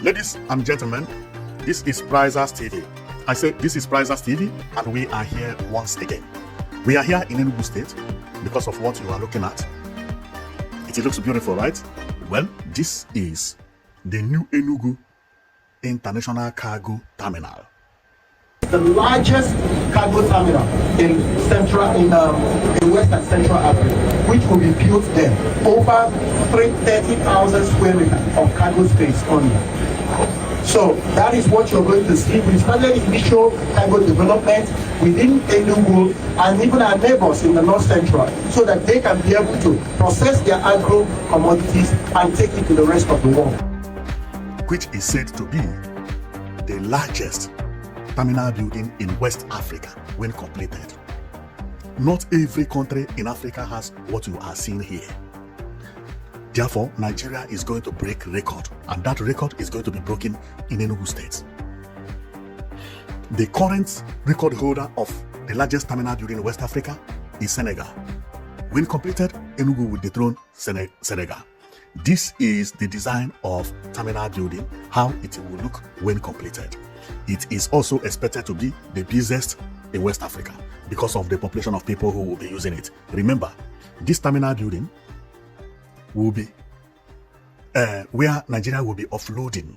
Ladies and gentlemen, this is Prizers TV. I say this is Prizers TV, and we are here once again. We are here in Enugu State because of what you are looking at. It looks beautiful, right? Well, this is the new Enugu International Cargo Terminal. The largest cargo terminal in West and Central Africa, which will be built there. Over 30,000 square meters of cargo space only. So that is what you're going to see. We started initial cargo development within Enugu and even our neighbors in the North Central, so that they can be able to process their agro commodities and take it to the rest of the world. Which is said to be the largest terminal building in West Africa when completed. Not every country in Africa has what you are seeing here. Therefore, Nigeria is going to break record, and that record is going to be broken in Enugu State. The current record holder of the largest terminal building in West Africa is Senegal. When completed, Enugu will dethrone Senegal. This is the design of terminal building, how it will look when completed. It is also expected to be the busiest in West Africa because of the population of people who will be using it. Remember, this terminal building will be where Nigeria will be offloading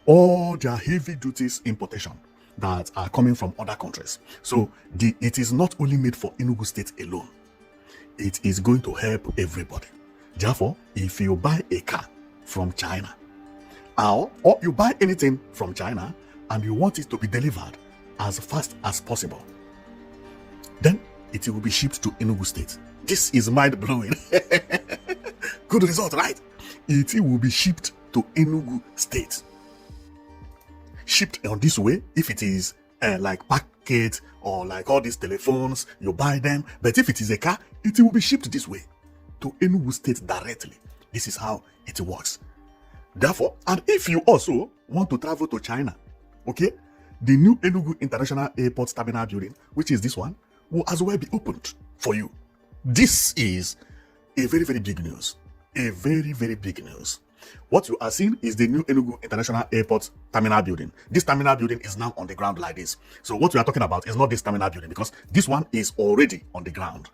all their heavy duties importation that are coming from other countries. So it is not only made for Enugu State alone. It is going to help everybody. Therefore, if you buy a car from China, or you buy anything from China and you want it to be delivered as fast as possible, then it will be shipped to Enugu State. This is mind-blowing. Good result, right? It will be shipped to Enugu State. Shipped on this way, if it is like packet or like all these telephones, you buy them. But if it is a car, it will be shipped this way to Enugu State directly. This is how it works. Therefore, and if you also want to travel to China, okay, the new Enugu International Airport Terminal building, which is this one, will as well be opened for you. This is a very, very big news. A very, very big news. What you are seeing is the new Enugu International Airport Terminal building. This terminal building is now on the ground like this. So what we are talking about is not this terminal building, because this one is already on the ground.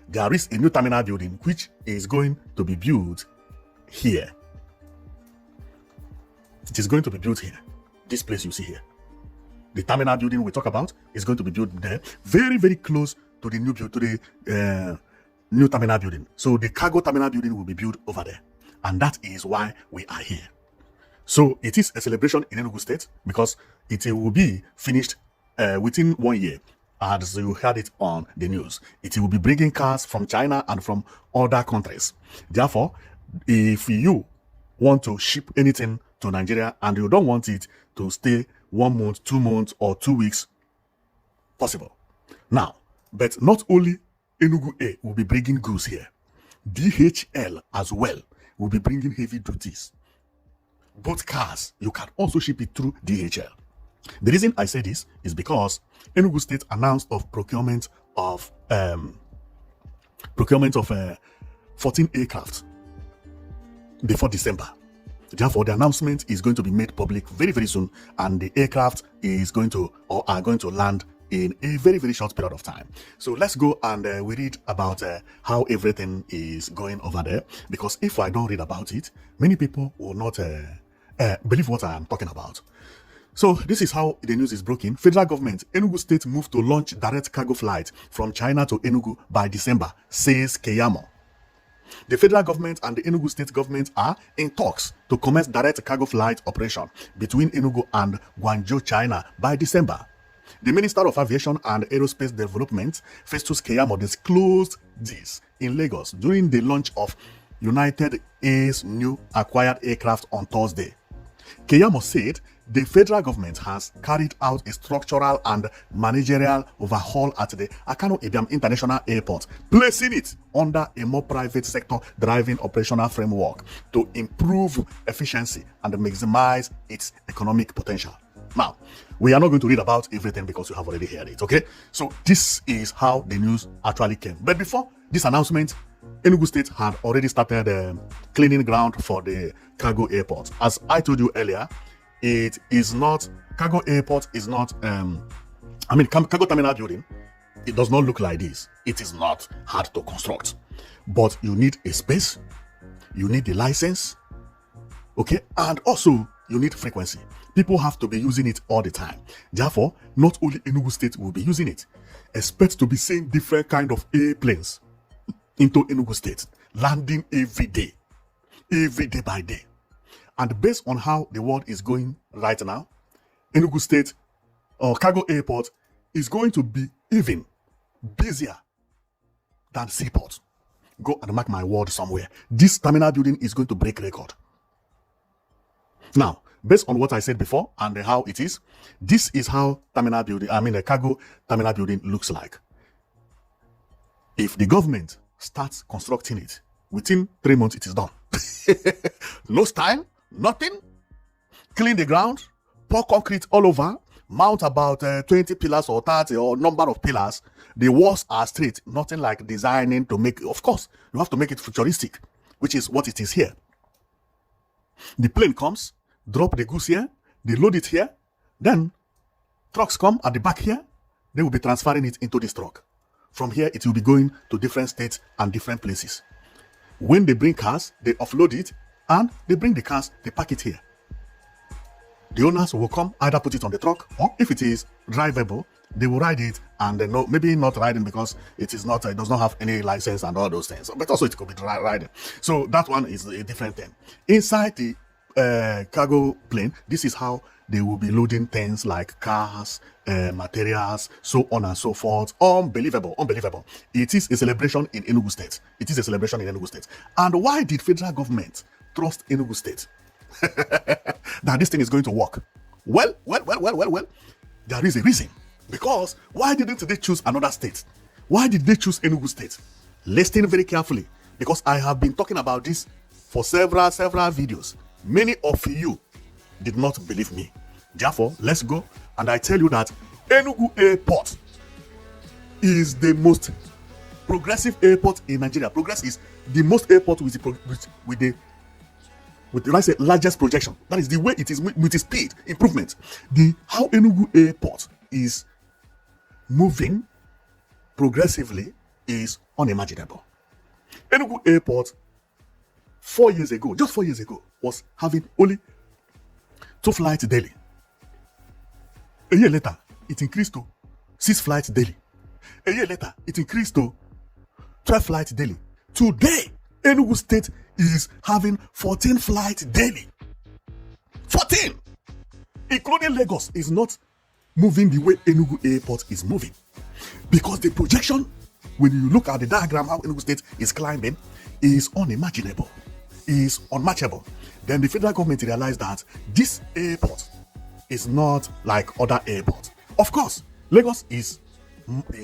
There is a new terminal building which is going to be built here. It is going to be built here. This place you see here. The terminal building we talk about is going to be built there, very, very close to the new terminal building. So the cargo terminal building will be built over there, and that is why we are here. So it is a celebration in Enugu State because it will be finished within 1 year. As you heard it on the news, it will be bringing cars from China and from other countries. Therefore, if you want to ship anything to Nigeria and you don't want it to stay 1 month, 2 months, or 2 weeks, possible. Now, but not only Enugu A will be bringing goods here, DHL as well will be bringing heavy duties. Both cars, you can also ship it through DHL. The reason I say this is because Enugu State announced of procurement of 14 aircraft before December. Therefore, the announcement is going to be made public very, very soon, and the aircraft is going to or are going to land in a very, very short period of time. So let's go and we read about how everything is going over there, because if I don't read about it, many people will not believe what I am talking about. So this is how the news is broken. Federal government, Enugu State moved to launch direct cargo flight from China to Enugu by December, says Keyamo. The federal government and the Enugu State government are in talks to commence direct cargo flight operation between Enugu and Guangzhou, China by December. The Minister of Aviation and Aerospace Development, Festus Keyamo, disclosed this in Lagos during the launch of United Air's new acquired aircraft on Thursday. Keyamo said the federal government has carried out a structural and managerial overhaul at the Akanu Ibiam International Airport, placing it under a more private sector driving operational framework to improve efficiency and maximize its economic potential. Now, we are not going to read about everything because you have already heard it, okay? So this is how the news actually came. But before this announcement, Enugu State had already started cleaning ground for the cargo airport. As I told you earlier, it is not, cargo airport is not, cargo terminal building, it does not look like this. It is not hard to construct. But you need a space, you need the license, okay, and also you need frequency. People have to be using it all the time. Therefore, not only Enugu State will be using it. Expect to be seeing different kind of airplanes into Enugu State, landing every day by day. And based on how the world is going right now, Enugu State or cargo airport is going to be even busier than seaport. Go and mark my word somewhere. This terminal building is going to break record. Now, based on what I said before and how it is, this is how terminal building, the cargo terminal building looks like. If the government starts constructing it, within 3 months it is done. No style, nothing. Clean the ground, pour concrete all over, mount about 20 pillars or 30 or number of pillars. The walls are straight, nothing like designing to make, of course, you have to make it futuristic, which is what it is here. The plane comes, drop the goods here, they load it here, then trucks come at the back here, they will be transferring it into this truck. From here, it will be going to different states and different places. When they bring cars, they offload it, and they bring the cars, they park it here. The owners will come, either put it on the truck, or if it is drivable, they will ride it, and maybe not riding because it does not have any license and all those things. But also it could be riding. So that one is a different thing. Inside the cargo plane, this is how they will be loading things like cars, materials, so on and so forth. Unbelievable. It is a celebration in Enugu State. And why did federal government trust Enugu State that this thing is going to work? Well, there is a reason. Because why didn't they choose another state? Why did they choose Enugu State? Listen very carefully, because I have been talking about this for several videos. Many of you did not believe me. Therefore, let's go and I tell you that Enugu Airport is the most progressive airport in Nigeria. Progress is the most airport with the largest projection. That is the way it is with the speed improvement. How Enugu Airport is moving progressively is unimaginable. Enugu Airport 4 years ago, just 4 years ago, was having only 2 flights daily. A year later, it increased to 6 flights daily. A year later, it increased to 12 flights daily. Today, Enugu State is having 14 flights daily. 14! Including Lagos is not moving the way Enugu Airport is moving. Because the projection, when you look at the diagram, how Enugu State is climbing, is unimaginable, is unmatchable. Then the federal government realized that this airport is not like other airports. Of course, Lagos is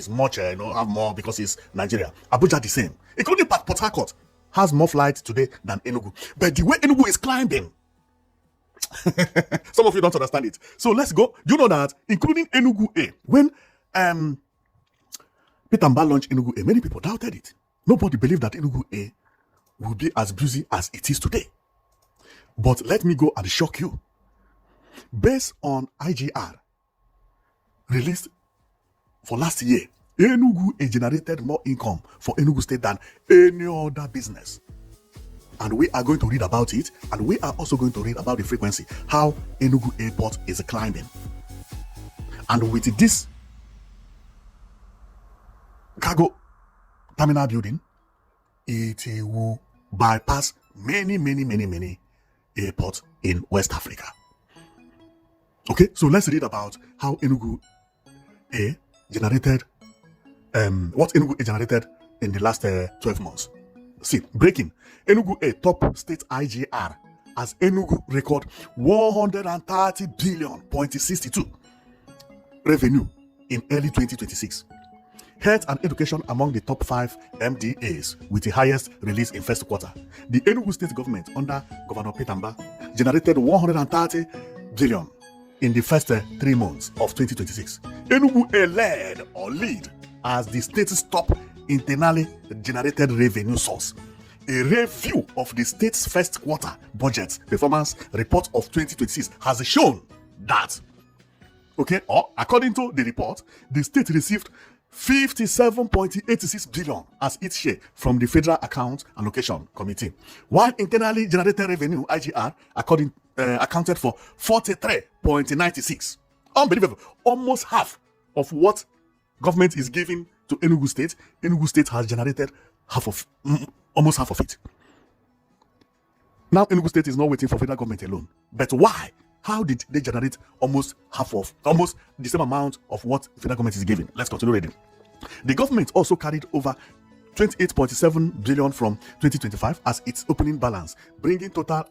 much, have more because it's Nigeria. Abuja the same. Including Port Harcourt has more flights today than Enugu. But the way Enugu is climbing, some of you don't understand it. So let's go. Do you know that including Enugu A, when Peter Mba launched Enugu A, many people doubted it. Nobody believed that Enugu A will be as busy as it is today. But let me go and shock you. Based on IGR released for last year, Enugu A generated more income for Enugu State than any other business. And we are going to read about it, and we are also going to read about the frequency, how Enugu Airport is climbing. And with this cargo terminal building, it will bypass many airports in West Africa. Okay, so let's read about how Enugu A generated, what Enugu A generated in the last 12 months. See, breaking. Enugu A top state IGR as Enugu record 130 billion.62 revenue in early 2026. Health and education among the top 5 MDAs with the highest release in first quarter. The Enugu state government under Governor Peter Mba generated 130 billion in the first 3 months of 2026. Enugu A led as the state's top internally generated revenue source. A review of the state's first quarter budget performance report of 2026 has shown that, according to the report, the state received 57.86 billion as its share from the Federal Account Allocation Committee, while internally generated revenue (IGR) accounted for 43.96. Unbelievable! Almost half of what government is giving to Enugu State has generated almost half of it. Now Enugu State is not waiting for federal government alone. But why? How did they generate almost the same amount of what federal government is giving? Let's continue reading. The government also carried over 28.7 billion from 2025 as its opening balance, bringing total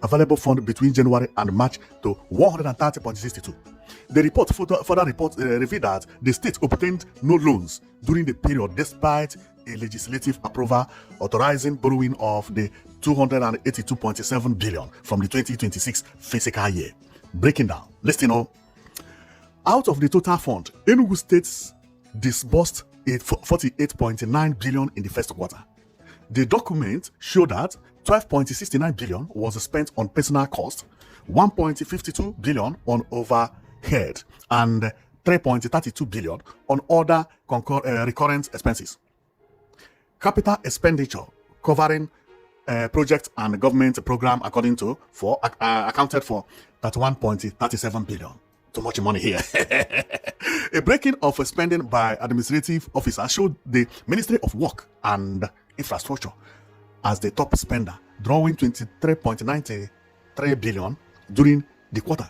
available fund between January and March to 130.62. The report further revealed that the state obtained no loans during the period despite a legislative approval authorizing borrowing of the 282.7 billion from the 2026 fiscal year. Breaking down, listen up. Out of the total fund, Enugu State disbursed 48.9 billion in the first quarter. The document showed that 12.69 billion was spent on personal costs, 1.52 billion on overhead, and 3.32 billion on other recurrent expenses. Capital expenditure covering project and government program accounted for 31.37 billion. Too much money here. A breaking of spending by administrative officers showed the Ministry of Work and Infrastructure as the top spender, drawing 23.93 billion during the quarter.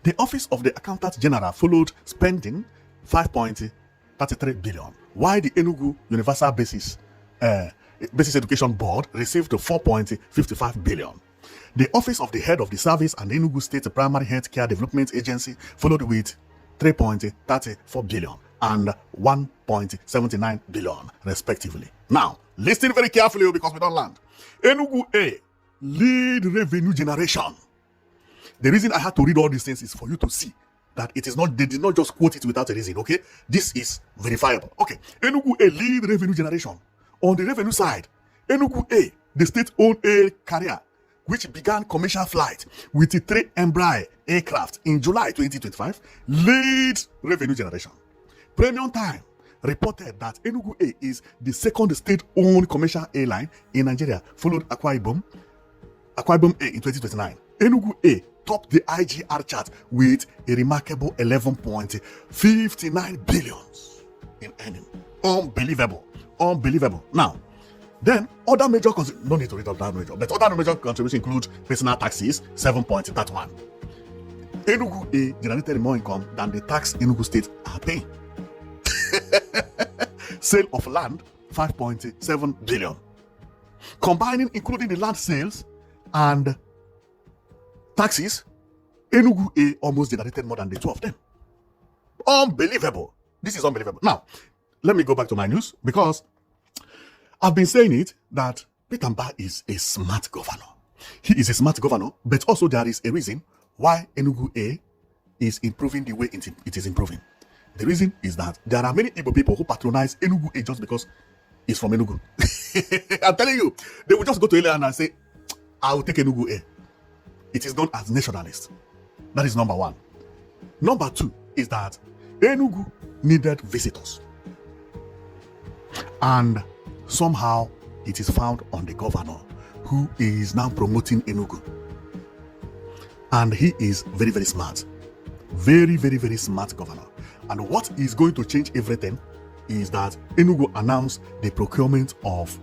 The Office of the Accountant General followed, spending 5.33 billion, while the Enugu Universal Basic Education Board received 4.55 billion. The Office of the Head of the Service and the Enugu State Primary Health Care Development Agency followed with 3.34 billion and 1.79 billion, respectively. Now, listen very carefully because we don't land. Enugu A, lead revenue generation. The reason I had to read all these things is for you to see that it is not, they did not just quote it without a reason, okay? This is verifiable. Okay, Enugu A, lead revenue generation. On the revenue side, Enugu A, the state-owned air carrier, which began commercial flight with the 3 Embraer aircraft in July 2025, leads revenue generation. Premium Time reported that Enugu A is the second state-owned commercial airline in Nigeria, followed Akwa Ibom A in 2029. Enugu A topped the IGR chart with a remarkable 11.59 billions in earning. Unbelievable. Now, then other major no need to read up that major, but other major contributions include personal taxes, 7.31. Enugu A generated more income than the tax Enugu State are paying. Sale of land, 5.7 billion. Combining, including the land sales and taxes, Enugu A almost generated more than the two of them. Unbelievable. This is unbelievable. Now, let me go back to my news because I've been saying it that Peter Mbah is a smart governor. He is a smart governor, but also there is a reason why Enugu A is improving the way it is improving. The reason is that there are many Igbo people who patronize Enugu A just because it's from Enugu. I'm telling you, they will just go to Elian and say, I will take Enugu A. It is known as nationalist. That is number one. Number two is that Enugu needed visitors. And somehow it is found on the governor who is now promoting Enugu. And he is very, very smart. Very, very, very smart governor. And what is going to change everything is that Enugu announced the procurement of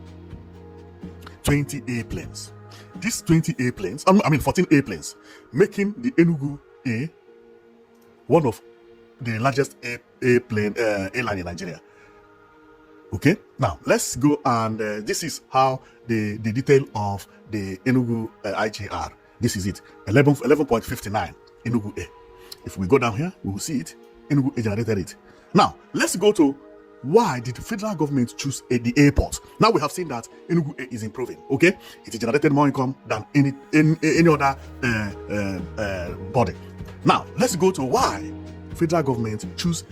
20 airplanes. These 20 airplanes, 14 airplanes, making the Enugu A one of the largest airline in Nigeria. Okay, now let's go and this is how the detail of the Enugu IGR. This is it, 11.59 Enugu A. If we go down here, we will see it. Enugu A generated it. Now let's go to why did the federal government choose the airport? Now we have seen that Enugu A is improving. Okay, it generated more income than any other body. Now let's go to why federal government choose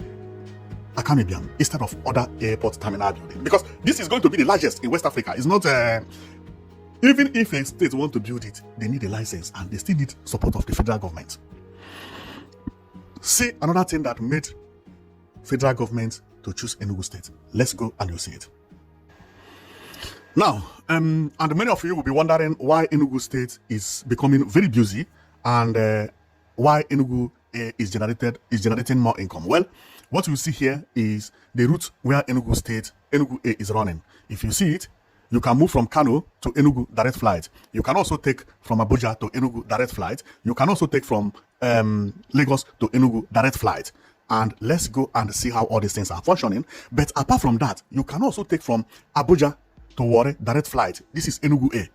Akanu Ibiam instead of other airport terminal building, because this is going to be the largest in West Africa. It's not even if a state want to build it, they need a license and they still need support of the federal government. See another thing that made federal government to choose Enugu State. Let's go and you'll see it. Now, and many of you will be wondering why Enugu State is becoming very busy and why Enugu is generating more income. Well, what you see here is the route where Enugu A is running. If you see it, you can move from Kano to Enugu direct flight. You can also take from Abuja to Enugu direct flight. You can also take from Lagos to Enugu direct flight. And let's go and see how all these things are functioning. But apart from that, you can also take from Abuja to Warri direct flight. This is Enugu A.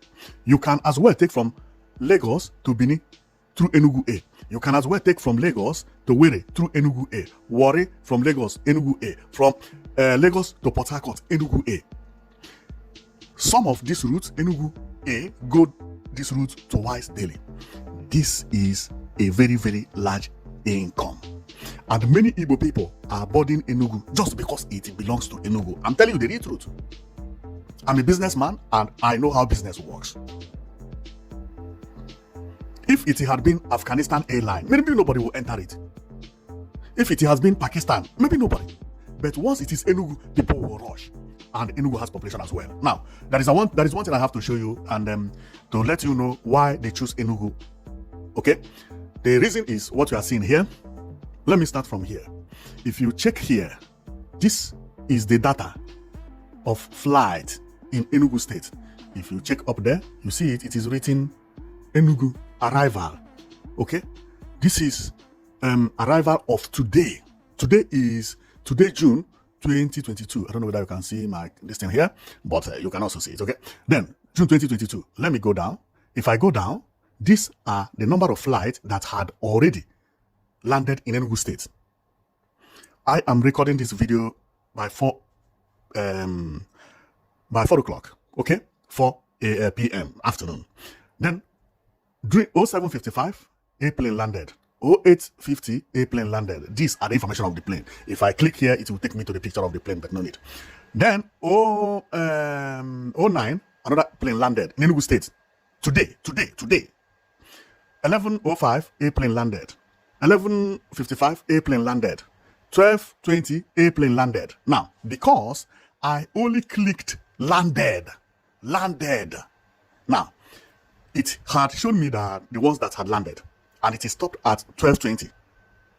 You can as well take from Lagos to Benin through Enugu A. You can as well take from Lagos to Warri through Enugu A. Warri from Lagos, Enugu A. From Lagos to Port Harcourt, Enugu A. Some of these routes, Enugu A, go this route twice daily. This is a very, very large income. And many Igbo people are boarding Enugu just because it belongs to Enugu. I'm telling you the real truth. I'm a businessman and I know how business works. If it had been Afghanistan airline, maybe nobody will enter it. If it has been Pakistan, maybe nobody. But once it is Enugu, people will rush. And Enugu has population as well. Now, that is one thing I have to show you and to let you know why they choose Enugu. Okay? The reason is what you are seeing here. Let me start from here. If you check here, this is the data of flight in Enugu State. If you check up there, you see it. It is written Enugu arrival. Okay? This is arrival of today. Today, June 2022. I don't know whether you can see this thing here, but you can also see it. Okay? Then, June 2022. Let me go down. If I go down, these are the number of flights that had already landed in Enugu State. I am recording this video by 4 o'clock, okay? 4 p.m. afternoon. Then, during 07:55, airplane landed. 08:50, airplane landed. These are the information of the plane. If I click here, it will take me to the picture of the plane, but no need. Then, 09, another plane landed in Enugu State. Today. 11:05, airplane landed. 11:55, airplane landed. 12:20, airplane landed. Now, because I only clicked landed. Now, it had shown me that the ones that had landed, and it is stopped at 12:20.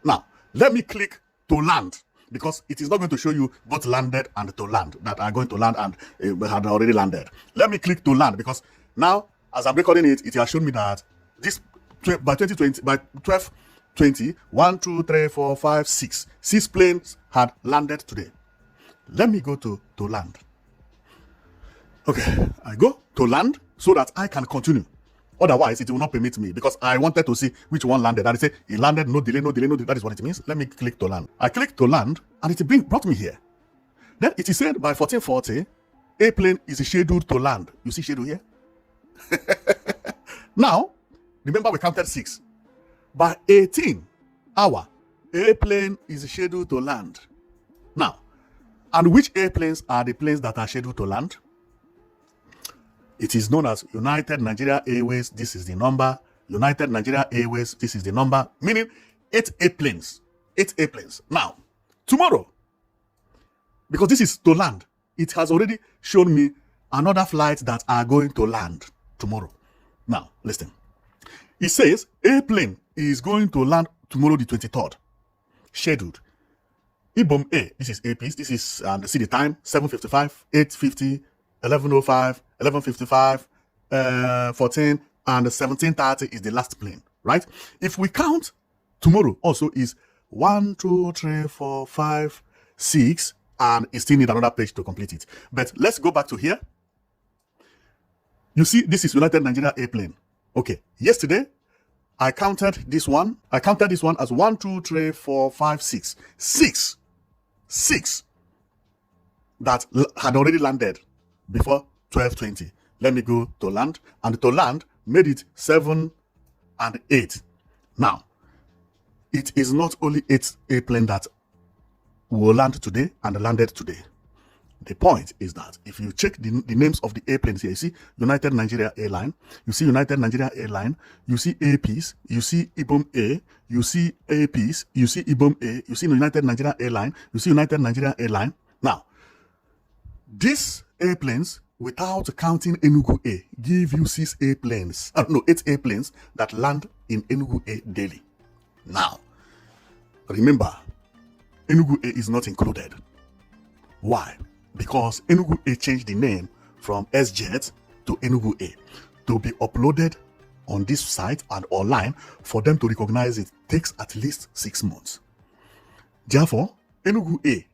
Now, let me click to land, because it is not going to show you both landed and to land, that are going to land and had already landed. Let me click to land, because now, as I'm recording it, it has shown me that this by 12:20, 1, 2, 3, 4, 5, 6. 6 planes had landed today. Let me go to land. Okay, I go to land so that I can continue. Otherwise, it will not permit me, because I wanted to see which one landed. And I say, it landed, no delay. That is what it means. Let me click to land. I click to land, and it brought me here. Then it is said by 14:40, airplane is scheduled to land. You see schedule here? Now, remember we counted 6. By 18 hour, airplane is scheduled to land. Now, and which airplanes are the planes that are scheduled to land? It is known as United Nigeria Airways. This is the number. United Nigeria Airways. This is the number. Meaning 8 airplanes. 8 airplanes. Now, tomorrow, because this is to land, it has already shown me another flight that are going to land tomorrow. Now, listen. It says airplane is going to land tomorrow, the 23rd. Scheduled. Ibiam A. This is APs. This is see the time: 7:55, 8:50, 11:05, 11:55, 14, and 17:30 is the last plane. Right? If we count, tomorrow also is 1, 2, 3, 4, 5, 6, and it still need another page to complete it. But let's go back to here. You see, this is United Nigeria airplane. Okay, yesterday, I counted this one. I counted this one as 1, 2, 3, 4, 5, 6. 6 that had already landed before 12:20. Let me go to land. And to land made it 7 and 8. Now, it is not only 8 airplanes that will land today and landed today. The point is that if you check the names of the airplanes here, you see United Nigeria Airline, you see United Nigeria Airline, you see APs, you see Ibiam A, you see APs, you see Ibiam A, you see United Nigeria Airline, you see United Nigeria Airline. Now, these airplanes, without counting Enugu A, give you 8 airplanes that land in Enugu A daily. Now, remember, Enugu A is not included. Why? Because Enugu A changed the name from SJet to Enugu A. To be uploaded on this site and online, for them to recognize it takes at least 6 months. Therefore, Enugu A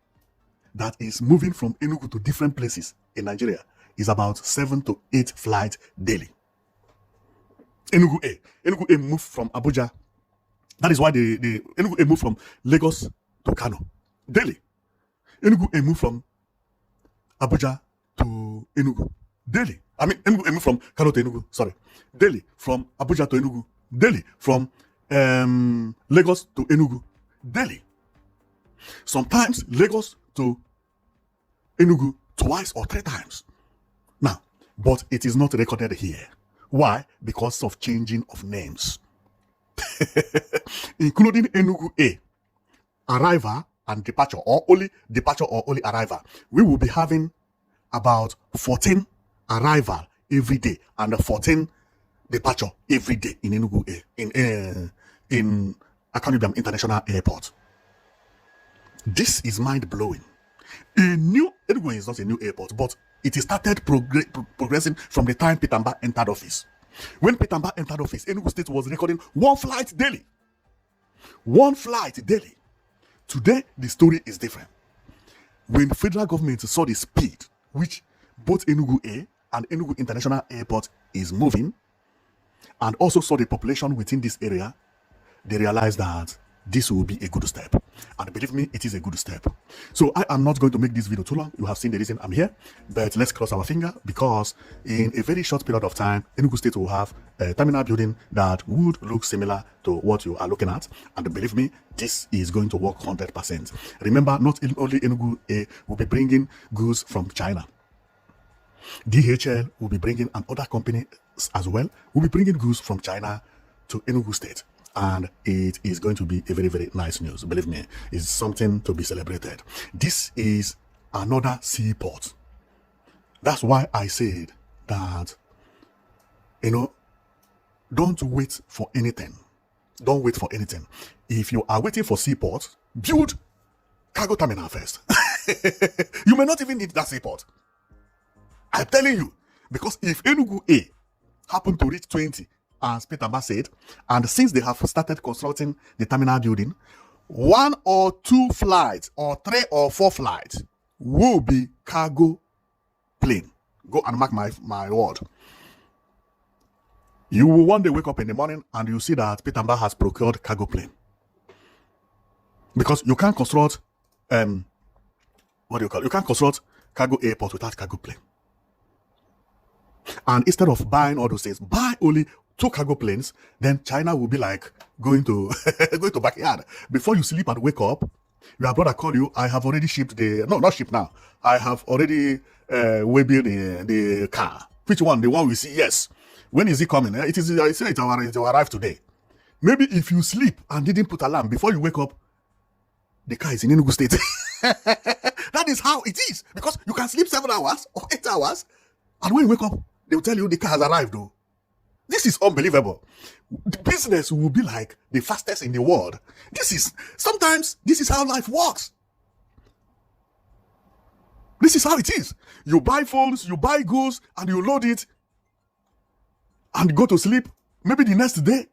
that is moving from Enugu to different places in Nigeria is about 7 to 8 flights daily. Enugu A moved from Abuja. That is why the Enugu A moved from Lagos to Kano daily. Enugu A moved from Abuja to Enugu daily. I mean, Enugu A moved from Kano to Enugu, sorry. Daily. From Abuja to Enugu daily. From Lagos to Enugu daily. Sometimes Lagos to Enugu twice or 3 times. Now, but it is not recorded here. Why? Because of changing of names. Including Enugu A, arrival and departure, or only departure or only arrival. We will be having about 14 arrival every day and 14 departure every day in Enugu A, in Akanu Ibiam International Airport. This is mind-blowing. Enugu is not a new airport, but it started progressing from the time Peter Mbah entered office. When Peter Mbah entered office, Enugu State was recording 1 flight daily. 1 flight daily. Today, the story is different. When the federal government saw the speed which both Enugu A and Enugu International Airport is moving, and also saw the population within this area, they realized that this will be a good step. And believe me, it is a good step. So I am not going to make this video too long. You have seen the reason I'm here, but let's cross our finger, because in a very short period of time, Enugu State will have a terminal building that would look similar to what you are looking at. And believe me, this is going to work 100%. Remember, not only Enugu A will be bringing goods from China. DHL will be bringing, and other companies as well will be bringing goods from China to Enugu State. And it is going to be a very, very nice news. Believe me, it's something to be celebrated. This is another seaport. That's why I said that, don't wait for anything. Don't wait for anything. If you are waiting for seaport, build cargo terminal first. You may not even need that seaport. I'm telling you, because if Enugu A happen to reach 20, as Peter Mbah said, and since they have started constructing the terminal building, 1 or 2 flights or 3 or 4 flights will be cargo plane. Go and mark my word. You will one day wake up in the morning and you see that Peter Mbah has procured cargo plane. Because you can't construct you can't construct cargo airport without cargo plane. And instead of buying all those things, buy only 2 cargo planes, then China will be like going to going to backyard. Before you sleep and wake up, your brother call you, I have already shipped not shipped now. I have already waybuilt the car. Which one? The one we see? Yes. When is it coming? It will arrive today. Maybe if you sleep and didn't put alarm, before you wake up, the car is in Enugu State. That is how it is. Because you can sleep 7 hours or 8 hours, and when you wake up, they will tell you the car has arrived though. This is unbelievable. The business will be like the fastest in the world. Sometimes this is how life works. This is how it is. You buy phones, you buy goods, and you load it and go to sleep. Maybe the next day,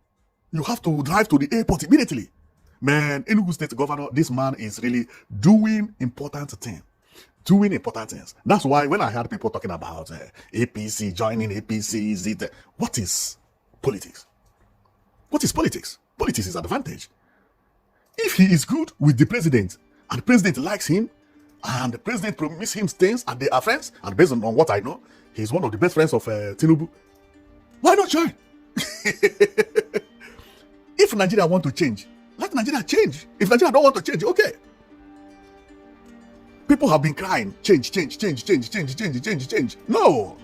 you have to drive to the airport immediately. Man, Enugu State Governor, this man is really doing important things. Doing important things. That's why when I heard people talking about APC, joining APC, what is politics? What is politics? Politics is advantage. If he is good with the president, and the president likes him, and the president promises him things, and they are friends, and based on what I know, he's one of the best friends of Tinubu, why not join? If Nigeria want to change, let Nigeria change. If Nigeria don't want to change, okay. People have been crying, change. No.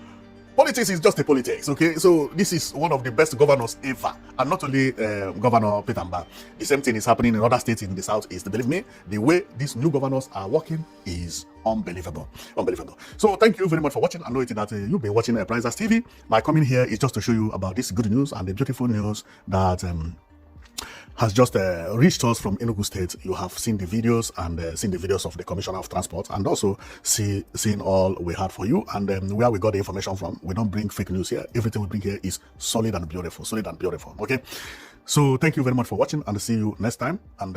Politics is just a politics, okay? So this is one of the best governors ever. And not only Governor Peter Mba. The same thing is happening in other states in the southeast. Believe me, the way these new governors are working is unbelievable. So thank you very much for watching. I know it that you've been watching Prizers TV. My coming here is just to show you about this good news and the beautiful news that has just reached us from Enugu State. You have seen the videos and seen the videos of the Commissioner of Transport, and also seen all we had for you and where we got the information from. We don't bring fake news here. Everything we bring here is solid and beautiful. Okay, so thank you very much for watching, and see you next time. And